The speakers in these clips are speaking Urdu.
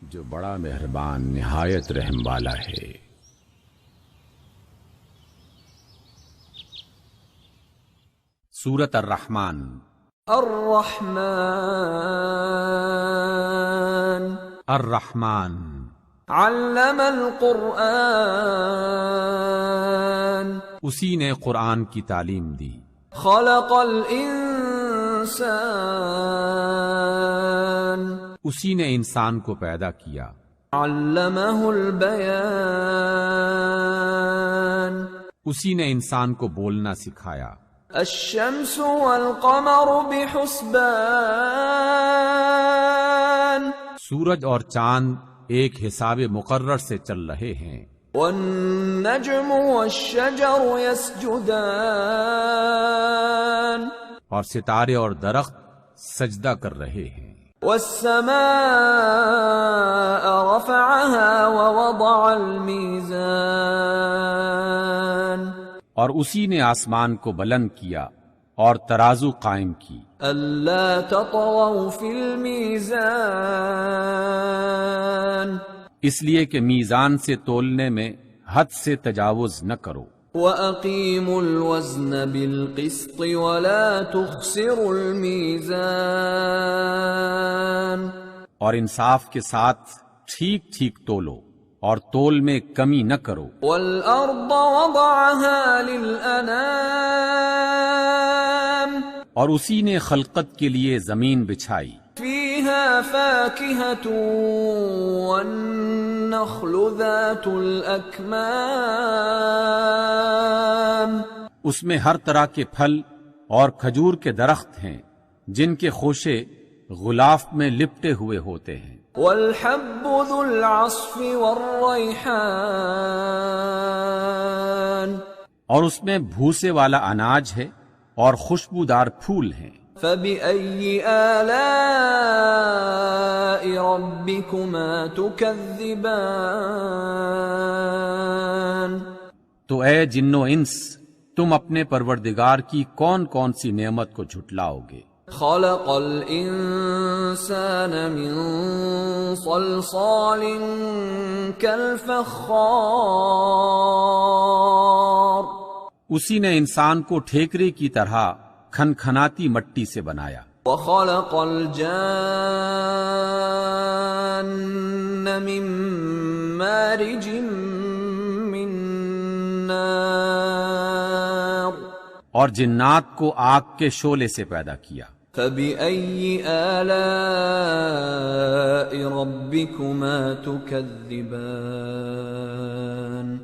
جو بڑا مہربان نہایت رحم والا ہے۔ سورۃ الرحمن۔ الرحمن الرحمن علم القرآن اسی نے قرآن کی تعلیم دی۔ خلق الانسان اسی نے انسان کو پیدا کیا۔ علمہ البیان اسی نے انسان کو بولنا سکھایا۔ الشمس والقمر بحسبان سورج اور چاند ایک حساب مقرر سے چل رہے ہیں۔ والنجم والشجر يسجدان اور ستارے اور درخت سجدہ کر رہے ہیں۔ والسماء رفعها ووضع الميزان اور اسی نے آسمان کو بلند کیا اور ترازو قائم کی۔ ألا تطغوا في الميزان اس لیے کہ میزان سے تولنے میں حد سے تجاوز نہ کرو۔ وَأَقِيمُوا الْوَزْنَ بِالْقِسْطِ وَلَا تُخْسِرُوا الْمِيزَانَ اور انصاف کے ساتھ ٹھیک ٹھیک تولو اور تول میں کمی نہ کرو۔ وَالْأَرْضَ وَضَعَهَا لِلْأَنَامِ اور اسی نے خلقت کے لیے زمین بچھائی۔ فِيهَا فَاكِهَةٌ وَالنَّخْلُ ذَاتُ الْأَكْمَامِ اس میں ہر طرح کے پھل اور کھجور کے درخت ہیں جن کے خوشے غلاف میں لپٹے ہوئے ہوتے ہیں۔ وَالْحَبُّ ذُو الْعَصْفِ وَالرَّيْحَانِ اور اس میں بھوسے والا اناج ہے اور خوشبودار پھول ہیں۔ فَبِأَيِّ آلَاءِ رَبِّكُمَا تُكَذِّبَانِ تو اے جن و انس، تم اپنے پروردگار کی کون کون سی نعمت کو جھٹلاؤ گے؟ خَلَقَ الْإِنسَانَ مِنْ صَلْصَالٍ كَالْفَخَّارِ اسی نے انسان کو ٹھیکرے کی طرح کھنکھناتی مٹی سے بنایا۔ وَخَلَقَ الْجَانَّ مِن مَّارِجٍ مِّن نَّارٍ اور جنات کو آگ کے شعلے سے پیدا کیا۔ فَبِأَيِّ آلَاءِ رَبِّكُمَا تُكَذِّبَانِ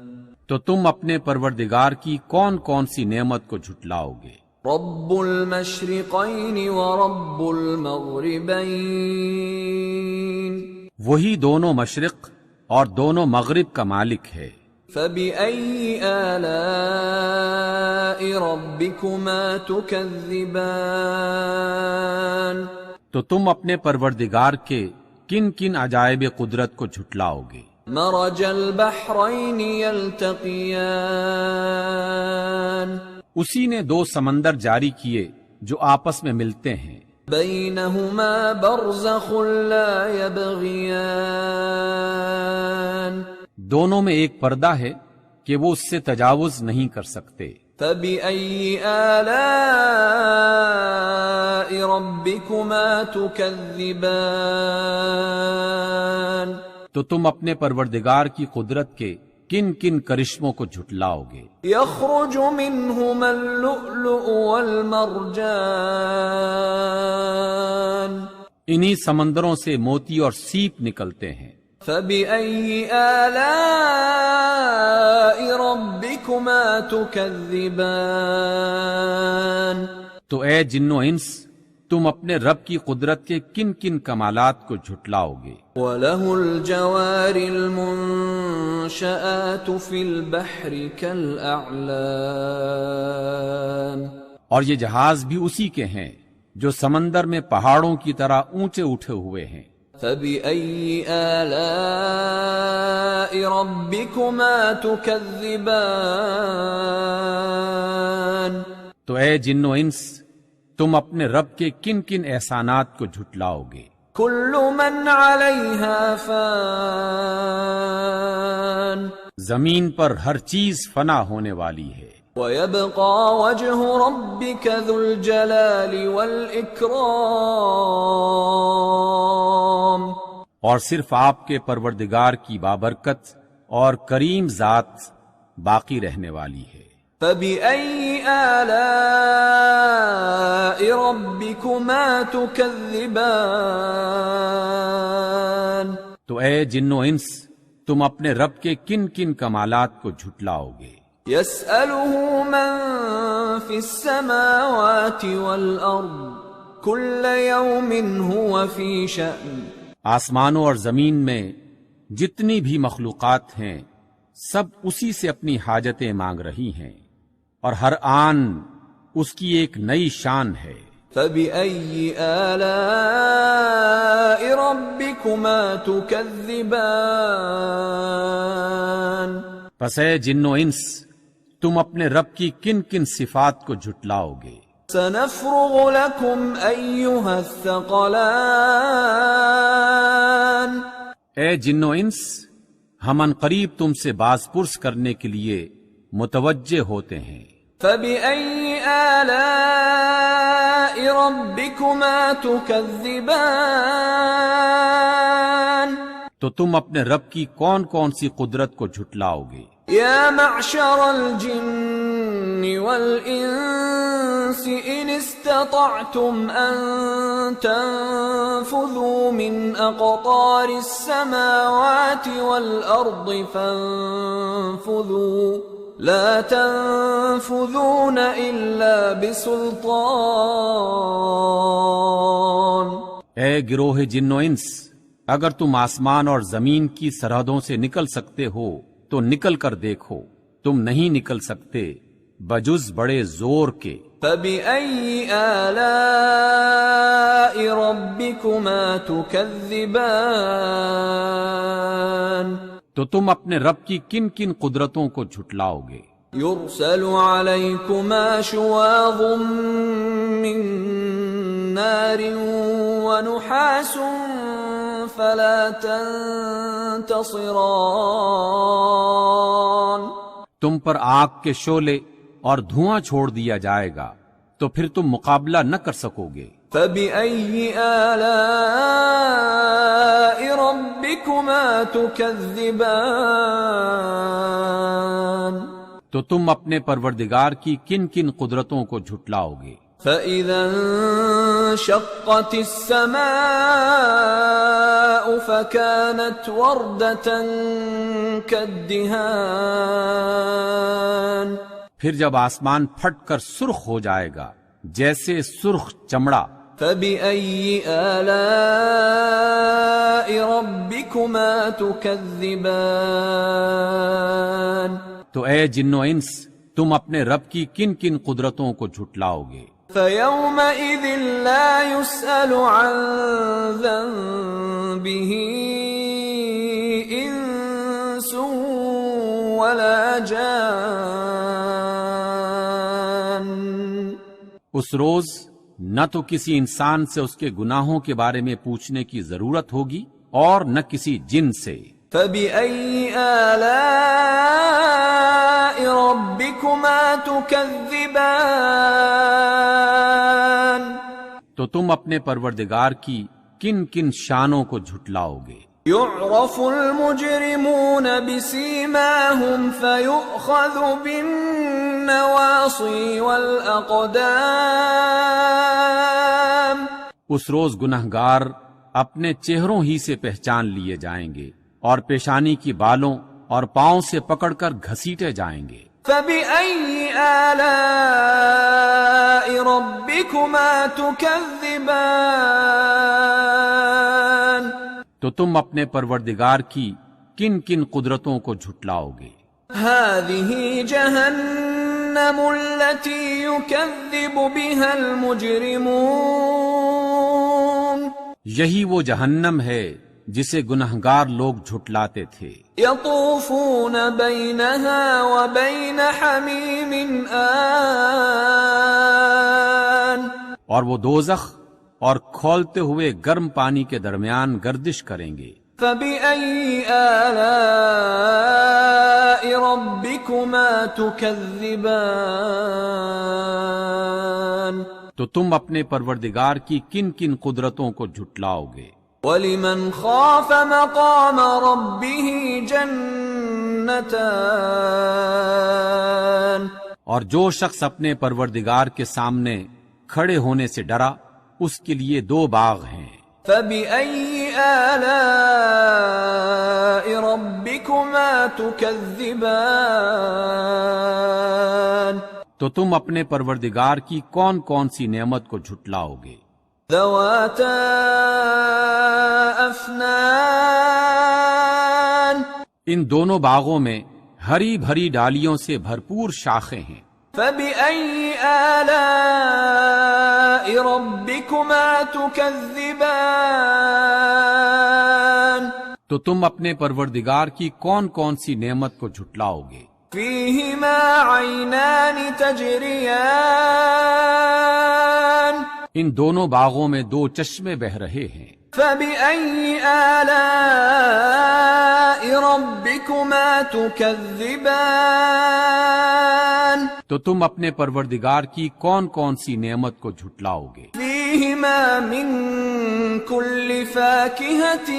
تو تم اپنے پروردگار کی کون کون سی نعمت کو جھٹلاؤ گے؟ رب المشرقین ورب المغربین وہی دونوں مشرق اور دونوں مغرب کا مالک ہے۔ فَبِأَيِّ آلَاءِ رَبِّكُمَا تُكَذِّبَانِ تو تم اپنے پروردگار کے کن کن عجائب قدرت کو جھٹلاؤ گے؟ مرج البحرین یلتقیان اسی نے دو سمندر جاری کیے جو آپس میں ملتے ہیں۔ بینہما برزخ لا یبغیان دونوں میں ایک پردہ ہے کہ وہ اس سے تجاوز نہیں کر سکتے۔ فَبِأَيِّ آلَاءِ رَبِّكُمَا تُكَذِّبَانِ تو تم اپنے پروردگار کی قدرت کے کن کن کرشموں کو جھٹلاؤ گے؟ يخرج منهما اللؤلؤ والمرجان انہی سمندروں سے موتی اور سیپ نکلتے ہیں۔ فَبِأَيِّ آلَاءِ رَبِّكُمَا تُكَذِّبَانِ تو اے جن و انس، تم اپنے رب کی قدرت کے کن کن کمالات کو جھٹلاؤ گے؟ وَلَهُ الْجَوَارِ الْمُنشَآتُ فِي الْبَحْرِ كَالْأَعْلَامِ اور یہ جہاز بھی اسی کے ہیں جو سمندر میں پہاڑوں کی طرح اونچے اٹھے ہوئے ہیں۔ فَبِأَيِّ آلَاءِ رَبِّكُمَا تُكَذِّبَانِ تو اے جن و انس، تم اپنے رب کے کن کن احسانات کو جھٹلاؤ گے؟ كل من عليها فان زمین پر ہر چیز فنا ہونے والی ہے، ويبقى وجه ربك ذو الجلال والإكرام اور صرف آپ کے پروردگار کی بابرکت اور کریم ذات باقی رہنے والی ہے۔ فبأي آلاء ربكما تكذبان تو اے جن و انس، تم اپنے رب کے کن کن کمالات کو جھٹلاؤ گے؟ يسأله من في السماوات والأرض كل يوم هو في شأن آسمانوں اور زمین میں جتنی بھی مخلوقات ہیں سب اسی سے اپنی حاجتیں مانگ رہی ہیں، اور ہر آن اس کی ایک نئی شان ہے۔ فبأي آلاء ربكما تكذبان پس اے جن و انس، تم اپنے رب کی کن کن صفات کو جھٹلاؤ گے؟ سنفرغ لكم أيها الثقلان اے جن و انس، ہم ان قریب تم سے باز پرس کرنے کے لیے متوجہ ہوتے ہیں۔ فبأي آلاء ربكما تكذبان تو تم اپنے رب کی کون کون سی قدرت کو جھٹلاؤ گے؟ يا معشر الجن والإنس إن استطعتم أن تنفذوا من أقطار السماوات والأرض فانفذوا لا تنفذون إلا بسلطان اے گروہ جن و انس، اگر تم آسمان اور زمین کی سرحدوں سے نکل سکتے ہو تو نکل کر دیکھو، تم نہیں نکل سکتے بجز بڑے زور کے۔ فبأي آلاء ربكما تكذبان تو تم اپنے رب کی کن کن قدرتوں کو جھٹلاؤ گے؟ يرسل عليكما شواظ من نار ونحاس فلا تنتصران تم پر آگ کے شعلے اور دھواں چھوڑ دیا جائے گا تو پھر تم مقابلہ نہ کر سکو گے۔ فبأي آلاء ربكما تكذبان تو تم اپنے پروردگار کی کن کن قدرتوں کو جھٹلاؤ گے؟ فإذا انشقت السماء فكانت وردة كالدهان پھر جب آسمان پھٹ کر سرخ ہو جائے گا جیسے سرخ چمڑا۔ فبأي آلاء ربكما تكذبان تو اے جن و انس، تم اپنے رب کی کن کن قدرتوں کو جھٹلاؤ گے؟ فيومئذ لا يسأل عن ذنبه إنس ولا جان اس روز نہ تو کسی انسان سے اس کے گناہوں کے بارے میں پوچھنے کی ضرورت ہوگی اور نہ کسی جن سے۔ فبأي آلاء ربكما تكذبان تو تم اپنے پروردگار کی کن کن شانوں کو جھٹلاؤ گے؟ يعرف المجرمون بسيماهم فيؤخذ بالنواصي والأقدام اس روز گنہگار اپنے چہروں ہی سے پہچان لیے جائیں گے اور پیشانی کی بالوں اور پاؤں سے پکڑ کر گھسیٹے جائیں گے۔ فبأي آلاء ربكما تكذبان تو تم اپنے پروردگار کی کن کن قدرتوں کو جھٹلاؤ گے؟ هذه جهنم التي يكذب بها المجرمون یہی وہ جہنم ہے جسے گنہگار لوگ جھٹلاتے تھے۔ يطوفون بينها وبين حميم آن اور وہ دوزخ اور کھولتے ہوئے گرم پانی کے درمیان گردش کریں گے۔ فَبِأَيِّ آلَاءِ رَبِّكُمَا تُكَذِّبَانِ؟ تو تم اپنے پروردگار کی کن کن قدرتوں کو جھٹلاؤ گے؟ وَلِمَنْ خَافَ مَقَامَ رَبِّهِ جَنَّتَانِ؟ اور جو شخص اپنے پروردگار کے سامنے کھڑے ہونے سے ڈرا اس کے لیے 2 باغ ہیں۔ فَبِأَيِّ آلَاءِ رَبِّكُمَا تُكَذِّبَانِ؟ تو تم اپنے پروردگار کی کون کون سی نعمت کو جھٹلاؤ گے؟ ذَوَاتَا أَفْنَانٍ؟ ان دونوں باغوں میں ہری بھری ڈالیوں سے بھرپور شاخیں ہیں۔ فَبِأَيِّ آلَاءِ رَبِّكُمَا تُكَذِّبَانِ؟ تو تم اپنے پروردگار کی کون کون سی نعمت کو جھٹلاؤ گے؟ فِيهِمَا عَيْنَانِ تَجْرِيَانِ؟ ان دونوں باغوں میں 2 چشمے بہہ رہے ہیں۔ فَبِأَيِّ آلَاءِ رَبِّكُمَا تُكَذِّبَانِ؟ تو تم اپنے پروردگار کی کون کون سی نعمت کو جھٹلاؤ گے؟ فِيهِمَا مِن كُلِّ فَاكِهَةٍ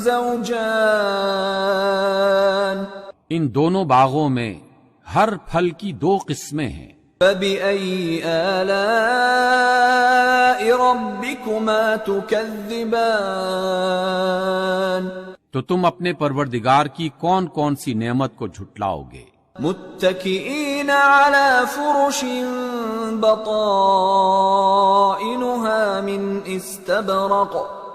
زَوْجَانِ؟ ان دونوں باغوں میں ہر پھل کی 2 قسمیں ہیں۔ فَبِأَيِّ آلَاءِ رَبِّكُمَا تُكَذِّبَانِ؟ تو تم اپنے پروردگار کی کون کون سی نعمت کو جھٹلاؤ گے؟ مُتَّكِئِينَ عَلَى فُرُشٍ بَطَائِنُهَا مِنْ إِسْتَبْرَقٍ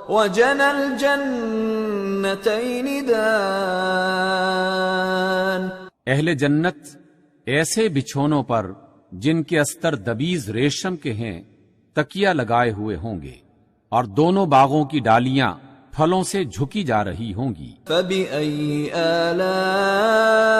وَجَنَى الْجَنَّتَيْنِ دَانٍ؟ اہل جنت ایسے بچھونوں پر جن کے استر دبیز ریشم کے ہیں تکیہ لگائے ہوئے ہوں گے، اور دونوں باغوں کی ڈالیاں پھلوں سے جھکی جا رہی ہوں گی۔ فَبِأَيِّ آلَاءِ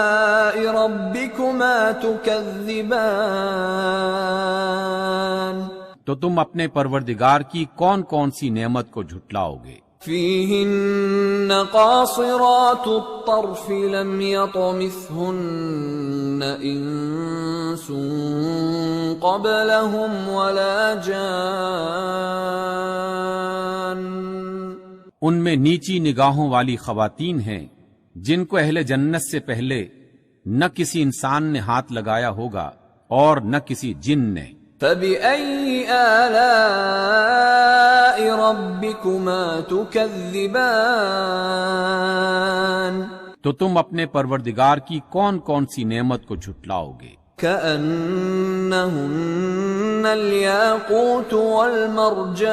رَبِّكُمَا تُكَذِّبَانِ؟ تو تم اپنے پروردگار کی کون کون سی نعمت کو جھٹلاؤ گے؟ فِيهِنَّ قَاصِرَاتُ الطَّرْفِ لَمْ يَطْمِثْهُنَّ إِنسٌ قَبْلَهُمْ وَلَا جَانٌّ؟ ان میں نیچی نگاہوں والی خواتین ہیں جن کو اہل جنت سے پہلے نہ کسی انسان نے ہاتھ لگایا ہوگا اور نہ کسی جن نے۔ فَبِأَيِّ آلَاءِ رَبِّكُمَا تُكَذِّبَانِ؟ تو تم اپنے پروردگار کی کون کون سی نعمت کو جھٹلاؤ گے؟ كَأَنَّهُنَّ الْيَاقُوتُ وَالْمَرْجَانُ؟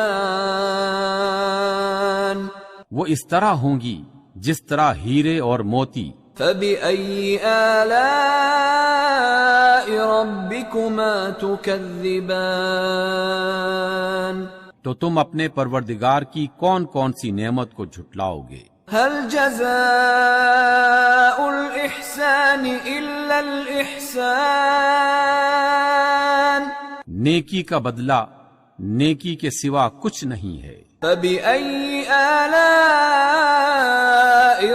وہ اس طرح ہوں گی جس طرح ہیرے اور موتی۔ فَبِأَيِّ آلَاءِ رَبِّكُمَا تُكَذِّبَانِ؟ تو تم اپنے پروردگار کی کون کون سی نعمت کو جھٹلاؤ گے؟ هَلْ جَزَاءُ الْإِحْسَانِ إِلَّا الْإِحْسَانُ؟ نیکی کا بدلہ نیکی کے سوا کچھ نہیں ہے۔ فَبِأَيِّ آلَاءِ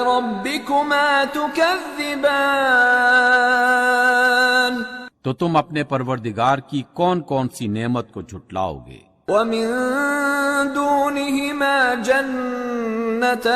رَبِّكُمَا تُكَذِّبَانِ؟ تو تم اپنے پروردگار کی کون کون سی نعمت کو جھٹلاؤ گے؟ وَمِن دُونِهِمَا جَنَّتَانِ؟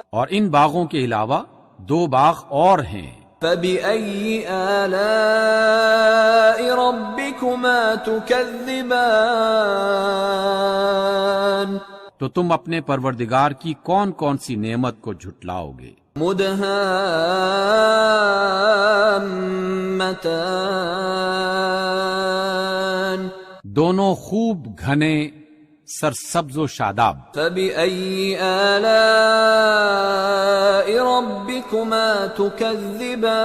اور ان باغوں کے علاوہ 2 باغ اور ہیں۔ فَبِأَيِّ آلَاءِ رَبِّكُمَا تُكَذِّبَانِ؟ تو تم اپنے پروردگار کی کون کون سی نعمت کو جھٹلاؤ گے؟ مُدْهَامَّتَانِ؟ دونوں خوب گھنے سرسبز و شاداب۔ فَبِأَيِّ آلَاءِ رَبِّكُمَا تُكَذِّبَانِ؟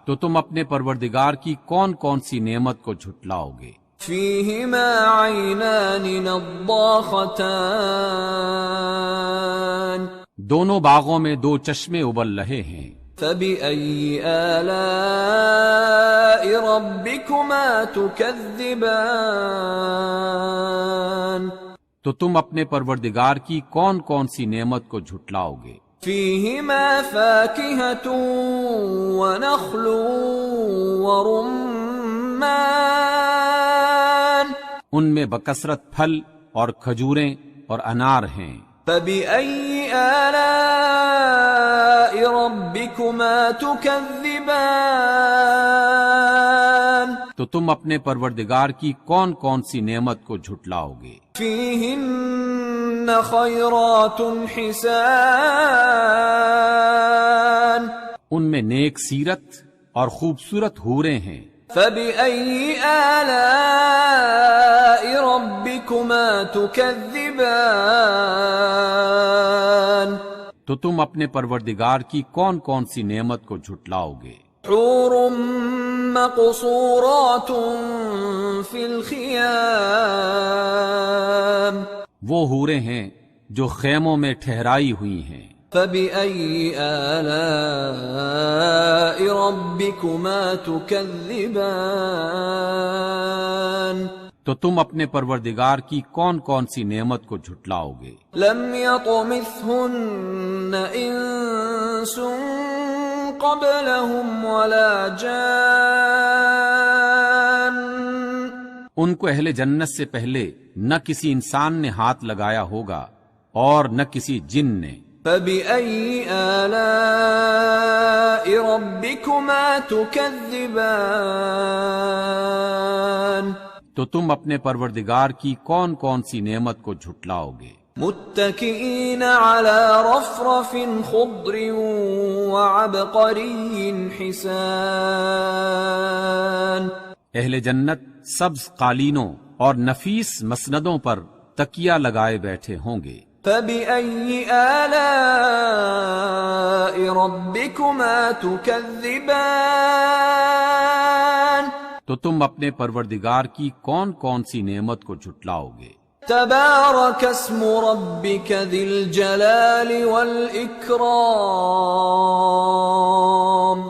تو تم اپنے پروردگار کی کون کون سی نعمت کو جھٹلاؤ گے؟ فِيهِمَا عَيْنَانِ نَضَّاخَتَانِ؟ دونوں باغوں میں 2 چشمے ابل رہے ہیں۔ فبأي آلاء ربكما تكذبان تو تم اپنے پروردگار کی کون کون سی نعمت کو جھٹلاؤ گے؟ فيهما فاكهة ونخل ورمان ان میں بکثرت پھل اور کھجوریں اور انار ہیں۔ فبأي آلاء ربكما تكذبان تو تم اپنے پروردگار کی کون کون سی نعمت کو جھٹلاؤ گے؟ فيهن خيرات حسان ان میں نیک سیرت اور خوبصورت حوریں ہیں۔ فبأي آلاء ربكما تكذبان تو تم اپنے پروردگار کی کون کون سی نعمت کو جھٹلاؤ گے؟ حور مقصورات في الخيام وہ حوریں ہیں جو خیموں میں ٹھہرائی ہوئی ہیں۔ فبأي آلاء ربكما تكذبان تو تم اپنے پروردگار کی کون کون سی نعمت کو جھٹلاؤ گے؟ لم يطمثهن انس قبلهم ولا جان ان کو اہل جنت سے پہلے نہ کسی انسان نے ہاتھ لگایا ہوگا اور نہ کسی جن نے۔ فبأي آلاء ربكما تكذبان تو تم اپنے پروردگار کی کون کون سی نعمت کو جھٹلاؤ گے؟ متكئين على رفرف خضر وعبقري حسان اہل جنت سبز قالینوں اور نفیس مسندوں پر تکیہ لگائے بیٹھے ہوں گے۔ فبأي آلاء ربكما تكذبان تو تم اپنے پروردگار کی کون کون سی نعمت کو جھٹلاؤ گے؟ تبارك اسم ربك ذي الجلال والإكرام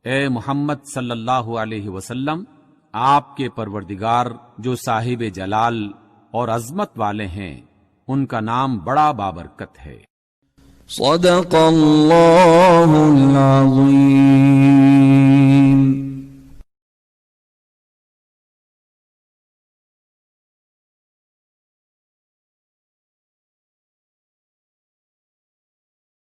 اے محمد صلی اللہ علیہ وسلم، آپ کے پروردگار جو صاحب جلال اور عظمت والے ہیں، ان کا نام بڑا بابرکت ہے۔ صدق اللہ العظیم۔